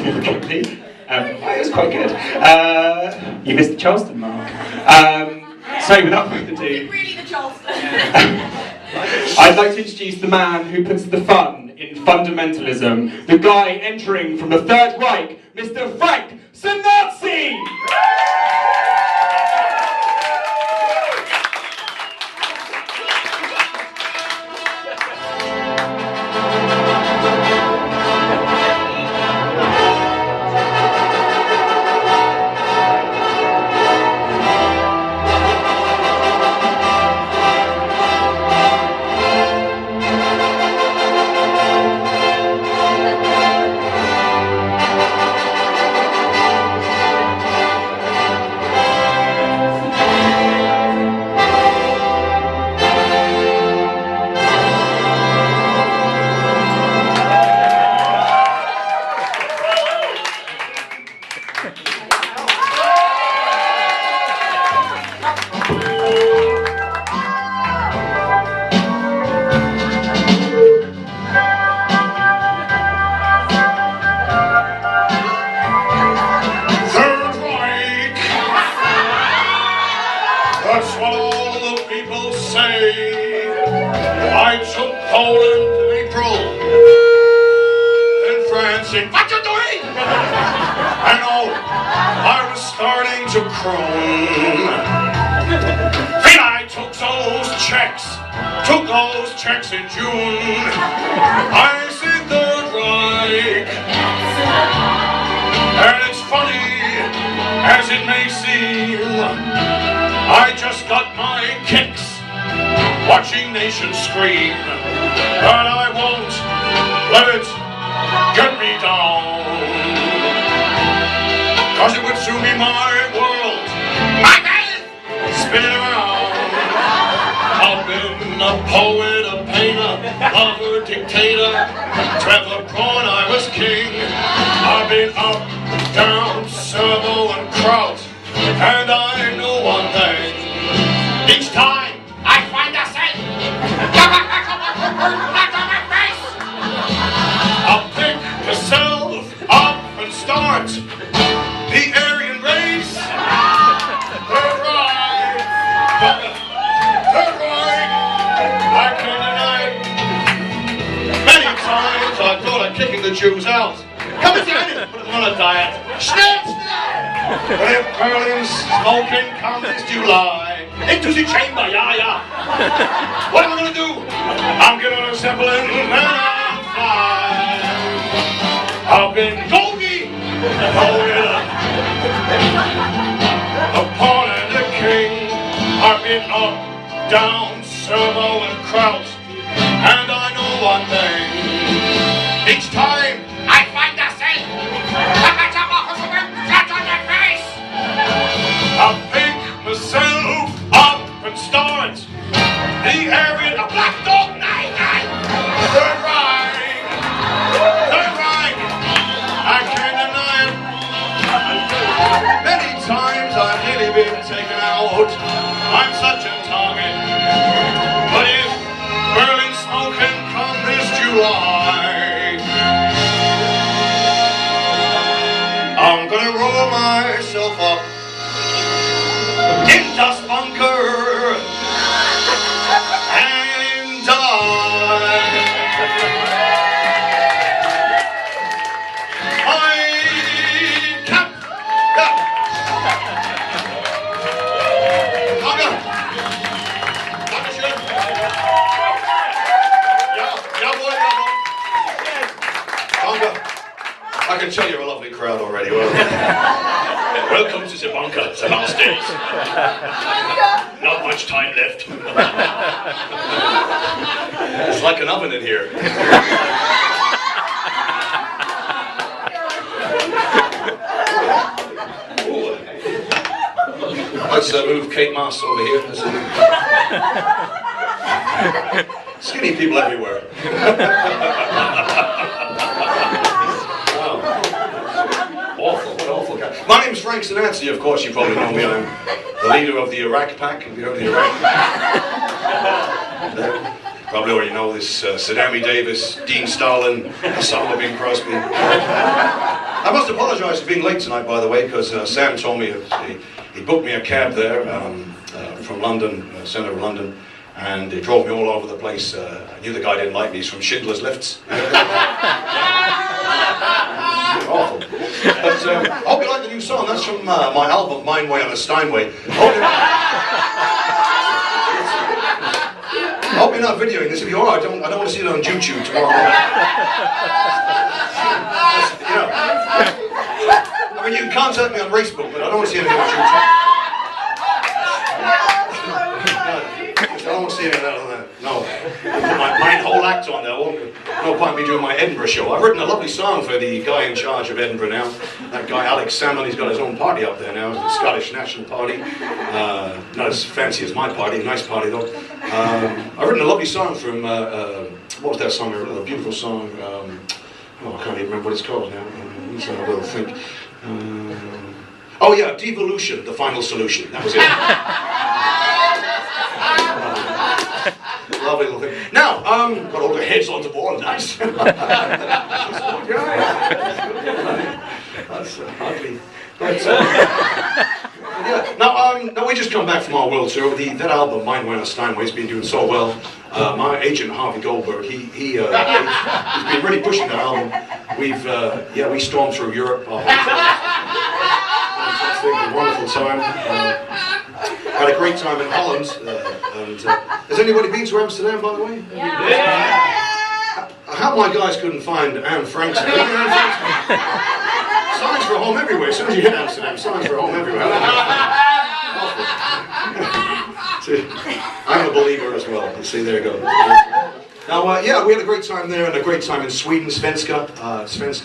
significantly. It was quite good. You missed the Charleston mark. So without further ado, Really the Charleston. I'd like to introduce the man who puts the fun in fundamentalism, the guy entering from the Third Reich, Mr. Frank Sinazzi! That's what all the people say. I took Poland in April, and France in what you doing? I know, I was starting to croon. Then I took those checks in June. I said Third Reich, and it's funny as it may seem, I just got my kicks watching nations scream, but I won't let it get me down, 'cause it would soon be my world, my head spinning around. I've been a poet, a painter, lover, dictator, Trevor Braun, I was king. I've been up, down, servo and kraut, and I know one thing. Each time I find a cent, I'll pick myself up and start the Aryan race. Third Reich, Third Reich, I can't deny it. Many times I thought of kicking the Jews out. Come and get it, put them on a diet. Snap! But if Berlin's smoking comes this July, into the chamber, yeah. What am I gonna do? I'm getting on a Zeppelin and I'm flying. I've been Goldie, a pawn and a king. I've been up, down, servo and kraut, and I know one thing. Each time I find a cent, I'll pick myself up and start the Aryan, a black dog, night. Third Reich, I can't deny it. Many times I've nearly been taken out. I'm such a target. But if Berlin smoking come this July, I'm gonna roll myself up in das bunker and die. I can't. I can tell you're a lovely crowd already. Welcome to the bunker, the last days. Not much time left. It's like an oven in here. Let's move Kate Moss over here. Skinny people everywhere. Wow. Awful, what awful guy. My name's Frank Sinazzi, of course you probably know me. I'm the leader of the Iraq Pack. Have you heard of the Iraq Pack? Probably already know this. Saddam Davis, Dean Stalin, Osama bin Crosby. I must apologise for being late tonight, by the way, because Sam told me he booked me a cab there from London, centre of London, and he drove me all over the place. I knew the guy didn't like me. He's from Schindler's Lifts. Awful. But I hope you like the new song. That's from my album, Mine Way on a Steinway. I hope you're not videoing this. If you are, I don't want to see it on YouTube tomorrow night. I mean, you can contact me on Facebook, but I don't want to see anything on YouTube. I don't want to see any of that on there. No. Put my whole act on there. No point me doing my Edinburgh show. I've written a lovely song for the guy in charge of Edinburgh now. That guy, Alex Salmon, he's got his own party up there now. It's the Scottish National Party. Not as fancy as my party. Nice party, though. I've written a lovely song from, what was that song? A beautiful song. I can't even remember what it's called now. Let's have a little think. Oh yeah, Devolution, the final solution. That was it. Lovely little thing. Now, got all the heads on the wall, nice. That's ugly. But, yeah. Now we just come back from our world tour. That album, Mine Way on a Steinway, has been doing so well. My agent Harvey Goldberg, he's been really pushing that album. We stormed through Europe. Fantastic, a wonderful time. Had a great time in Holland. Has anybody been to Amsterdam, by the way? Yeah. How my guys couldn't find Anne Frank's. Signs for home everywhere. As soon as you hit Amsterdam, signs for home everywhere. I'm a believer as well. You see, there you go. Now, we had a great time there and a great time in Sweden, Svenska.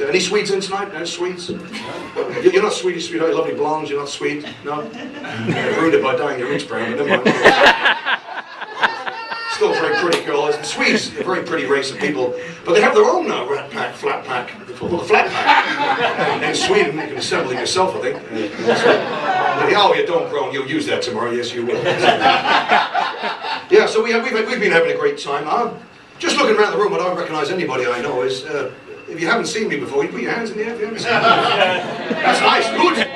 Any Swedes in tonight? No Swedes? You're not Swedish, sweetheart. Lovely blondes. You're not Swede? No? You ruined it by dyeing your roots brown, but never mind. Still a very pretty girl. The Swedes are a very pretty race of people, but they have their own rat pack, flat pack. They call it a flat pack. In Sweden, you can assemble it yourself, I think. Oh, you don't groan. You'll use that tomorrow. Yes, you will. Yeah, so we've been having a great time. Just looking around the room, I don't recognise anybody I know. If you haven't seen me before, you put your hands in the air if you haven't seen me. That's nice, good.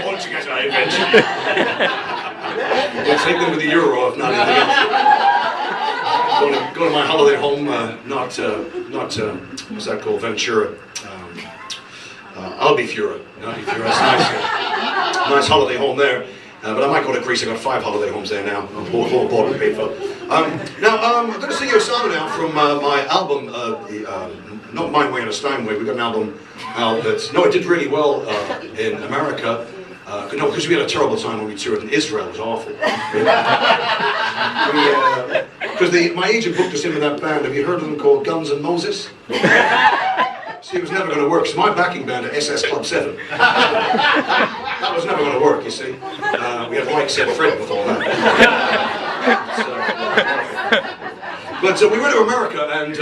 All together, eventually. We'll take them with the euro, if not anything else. Go to my holiday home, not what's that called, Ventura. Albufeira. It's nice. Nice holiday home there. But I might go to Greece. I've got 5 holiday homes there now. All bought and paid for. Now, I'm going to sing you a song now from my album, not Mine Way on a Steinway. We got an album out that, it did really well in America. Because we had a terrible time when we toured in Israel. It was awful. Because my agent booked us in with that band. Have you heard of them called Guns N' Moses? See, it was never going to work. So my backing band at SS Club 7. That was never going to work, you see. We had Mike Said Fred before that. But we went to America and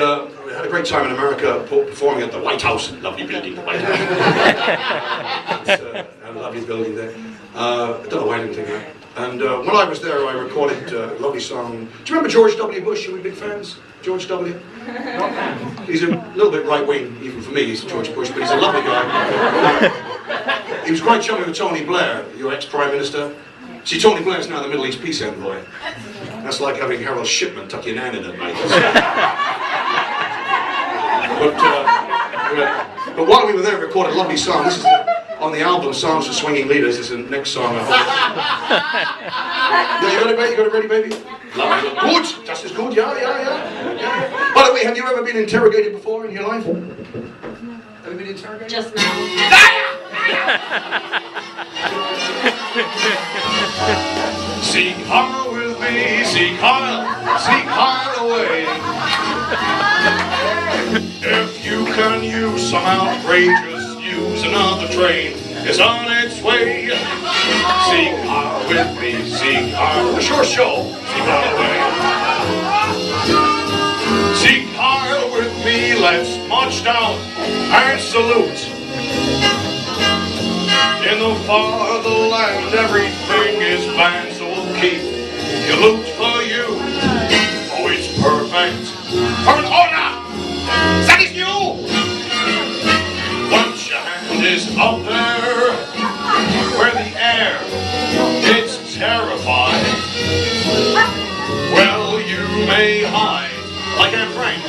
we had a great time in America performing at the White House. Lovely building, the White House. A lovely building there. I don't know why I didn't think of that. And when I was there, I recorded a lovely song. Do you remember George W. Bush? Are we big fans? George W? No? He's a little bit right-wing, even for me, he's George Bush, but he's a lovely guy. He was quite chummy with Tony Blair, your ex-Prime Minister. See, Tony Blair's now the Middle East peace envoy. That's like having Harold Shipman tuck your nan in at night. But while we were there, we recorded a lovely song. This is on the album, Songs for Swinging Leaders. This is the next song. Yeah, you got it, baby? You got it ready, baby? Lovely. Good. Just as good. Yeah. By the way, have you ever been interrogated before in your life? Have you been interrogated? Just now. Seek Harl with me, seek Harl away. If you can use some outrageous news, another train is on its way. Seek Harl with me, seek Harl. A sure show. Seek Harl away. Seek Harl with me, let's march down and salute. In the fatherland, everything is banned, so we'll keep your loot for you. Oh, it's perfect for an honor that is new. up there where the air gets terrified. Well, you may hide like Anne Frank,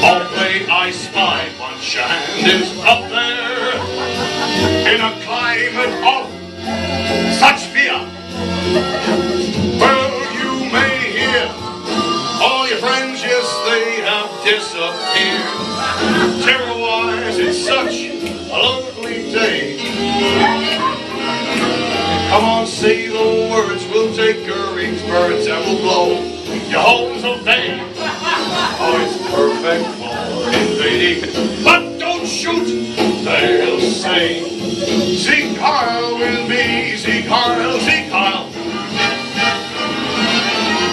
or play I Spy once your hand is up there in a climate of such fear. Well, you may hear all your friends, yes, they have disappeared. Terror-wise, it's such a lovely day. Come on, say the words, we'll take Goering's birds and we'll blow your homes away. Oh, it's perfect for invading, but don't shoot, they'll say. Sieg Heil will be Sieg Heil, Sieg Heil.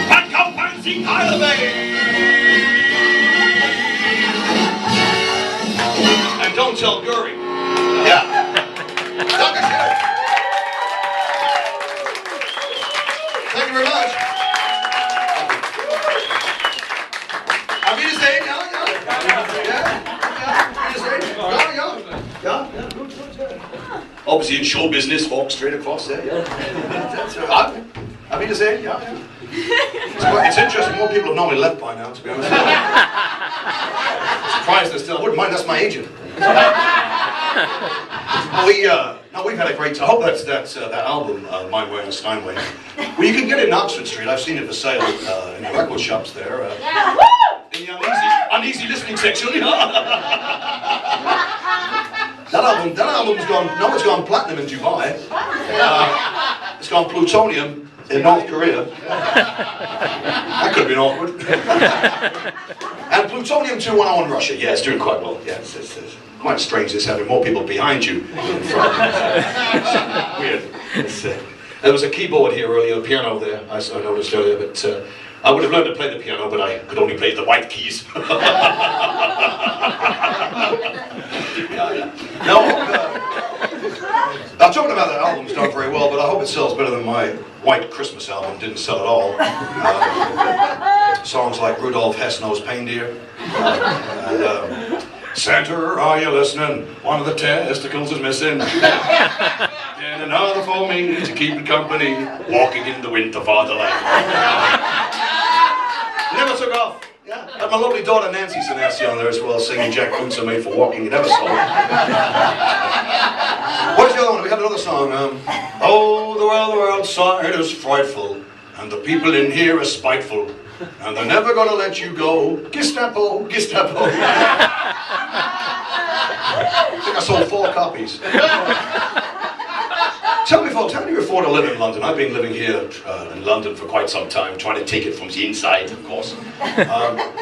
Pack up and Sieg Heil away. And don't tell Goering. Yeah. Thank you very much. Auf Wiedersehen, ja. Good. Obviously in show business, walk straight across there, yeah. Auf Wiedersehen, yeah. It's interesting, more people have normally left by now, to be honest. Surprised they're still, I wouldn't mind, that's my agent. No, we've had a great time. I hope that's that album, My Way or Steinway. Well, you can get it in Oxford Street. I've seen it for sale in the record shops there. In the uneasy listening section. That album's gone, no, it's gone platinum in Dubai. It's gone plutonium in North Korea. That could have been awkward. And plutonium-210 in Russia. Yeah, it's doing quite well. Yeah, it's quite strange this having more people behind you in front. It's weird. There was a keyboard here earlier, a piano there, I noticed earlier, but I would have learned to play the piano, but I could only play the white keys. No, I'm talking about that album's done very well, but I hope it sells better than my White Christmas album didn't sell at all. Songs like Rudolph Hess Knows Reindeer, and Santa, are you listening? One of the testicles is missing. And another for me to keep it company, walking in the winter fatherland. Never took off. Yeah. And my lovely daughter Nancy Sinassi on there as well, singing Jack Boots Are Made for Walking. You never saw it. What's the other one? We had another song. Oh, the world side is frightful, and the people in here are spiteful, and they're never gonna let you go. Gestapo, Gestapo. I think I sold 4 copies. Tell me, folks, how do you afford to live in London? I've been living here in London for quite some time, trying to take it from the inside, of course. I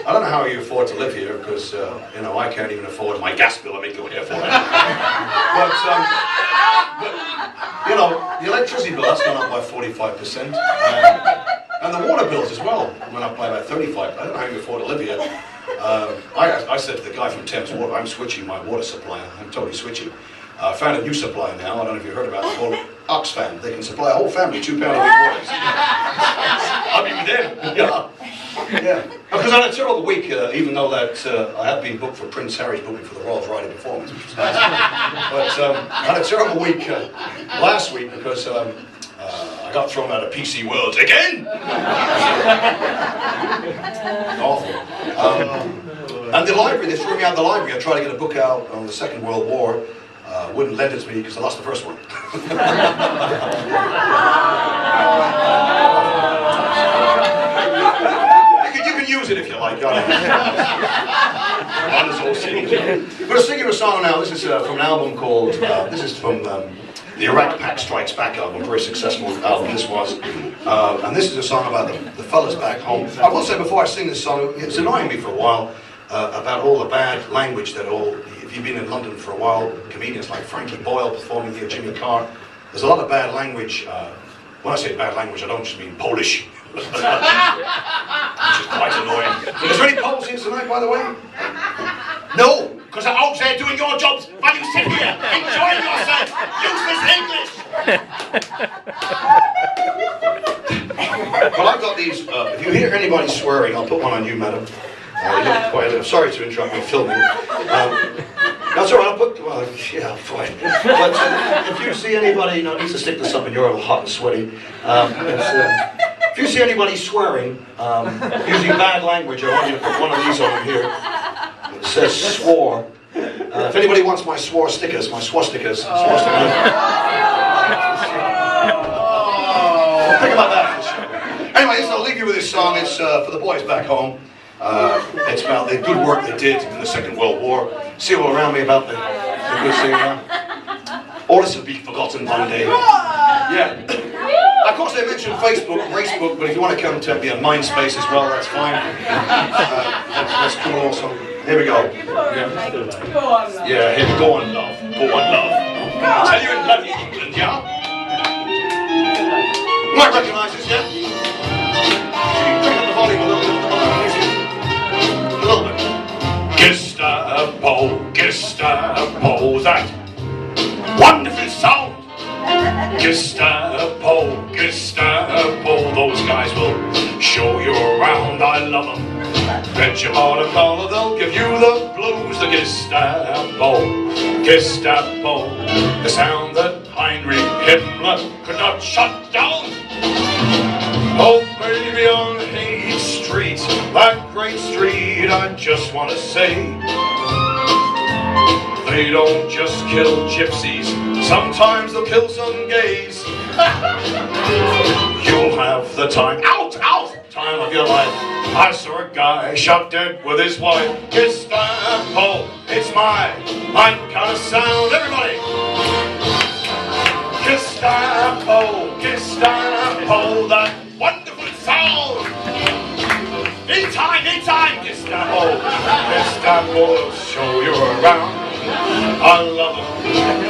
don't know how you afford to live here, because, you know, I can't even afford my gas bill. I make go here for it. But, you know, the electricity bill, that's gone up by 45%. And the water bills as well went up by about 35%. I don't know how you afford to live here. I said to the guy from Thames Water, I'm switching my water supplier. I'm totally switching. I found a new supplier now, I don't know if you heard about it, called Oxfam. They can supply a whole family £2 a week water. I'll be with them. Yeah. Because I had a terrible week, even though that I have been booked for Prince Harry's booking for the Royal Variety Performance, which was nice. But I had a terrible week last week because I got thrown out of PC World again! Awful. And the library, they threw me out of the library. I tried to get a book out on the Second World War. Wouldn't lend it to me because I lost the first one. You can use it if you like. I'm going to sing you a song now. This is from an album called, this is from the Iraq Pack Strikes Back album, a very successful album this was. And this is a song about the fellas back home. I will say before I sing this song, it's annoying me for a while about all the bad language that if you've been in London for a while, comedians like Frankie Boyle performing here, Jimmy Carr, there's a lot of bad language. When I say bad language, I don't just mean Polish. Which is quite annoying. Is there any Poles here tonight, by the way? No, because they're out there doing your jobs while you sit here enjoying yourself. Useless English. Well, I've got these. If you hear anybody swearing, I'll put one on you, madam. Sorry to interrupt me filming. That's all right. Yeah, fine. But if you see anybody, I need to stick this up in your hot and sweaty. If you see anybody swearing, using bad language, I want you to put one of these over here. It says swore. If anybody wants my swore stickers, my swastikas, think about that for the show. Anyways, I'll leave you with this song. It's for the boys back home. It's about the good work they did in the Second World War. See all around me about the good thing. All this will be forgotten one day. Yeah. Of course, they mentioned Facebook, but if you want to come to me on Mindspace as well, that's fine. That's cool also. Here we go. Yeah, here, go on, love. Go on, love. I'll tell you in bloody England, yeah? You might recognise this, yeah? Bring up the volume a little bit. A little bit. Gestapo, Gestapo, that wonderful sound. Gestapo, Gestapo, those guys will show you around. I love them. Bet you bought a collar, they'll give you the blues. The Gestapo, Gestapo, the sound that Heinrich Himmler could not shut down. Oh baby, on Hate Street, that great street, I just want to say, they don't just kill gypsies, sometimes they'll kill some gays. You'll have the time time of your life. I saw a guy shot dead with his wife. Gestapo, it's my kind of sound. Everybody! Gestapo, Gestapo, that wonderful sound. Anytime, Gestapo, Gestapo will show you around. I love them.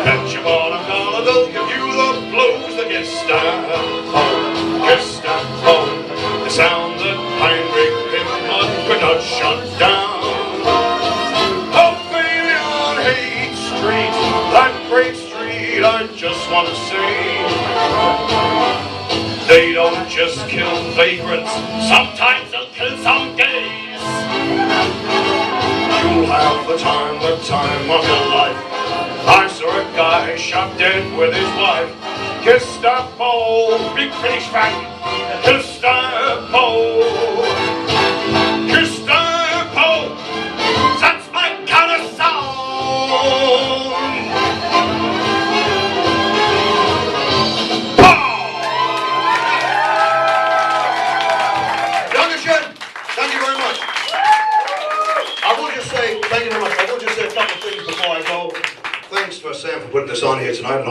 Bet you bought a dollar, they'll give you the blues. The Gestapo, Gestapo, the sound that Heinrich Himmler could not shut down. Oh baby, on Hate Street, that great street, I just want to say, they don't just kill vagrants, sometimes they'll kill some gays. You'll have the time of your life. I saw a guy shot dead with his wife. Gestapo, big British Frank. Gestapo, Gestapo, that's my kind of sound. Dankeschön. Thank you very much. I will just say, thank you very much. I will just say a couple of things before I go. Thanks for Sam for putting this on here tonight.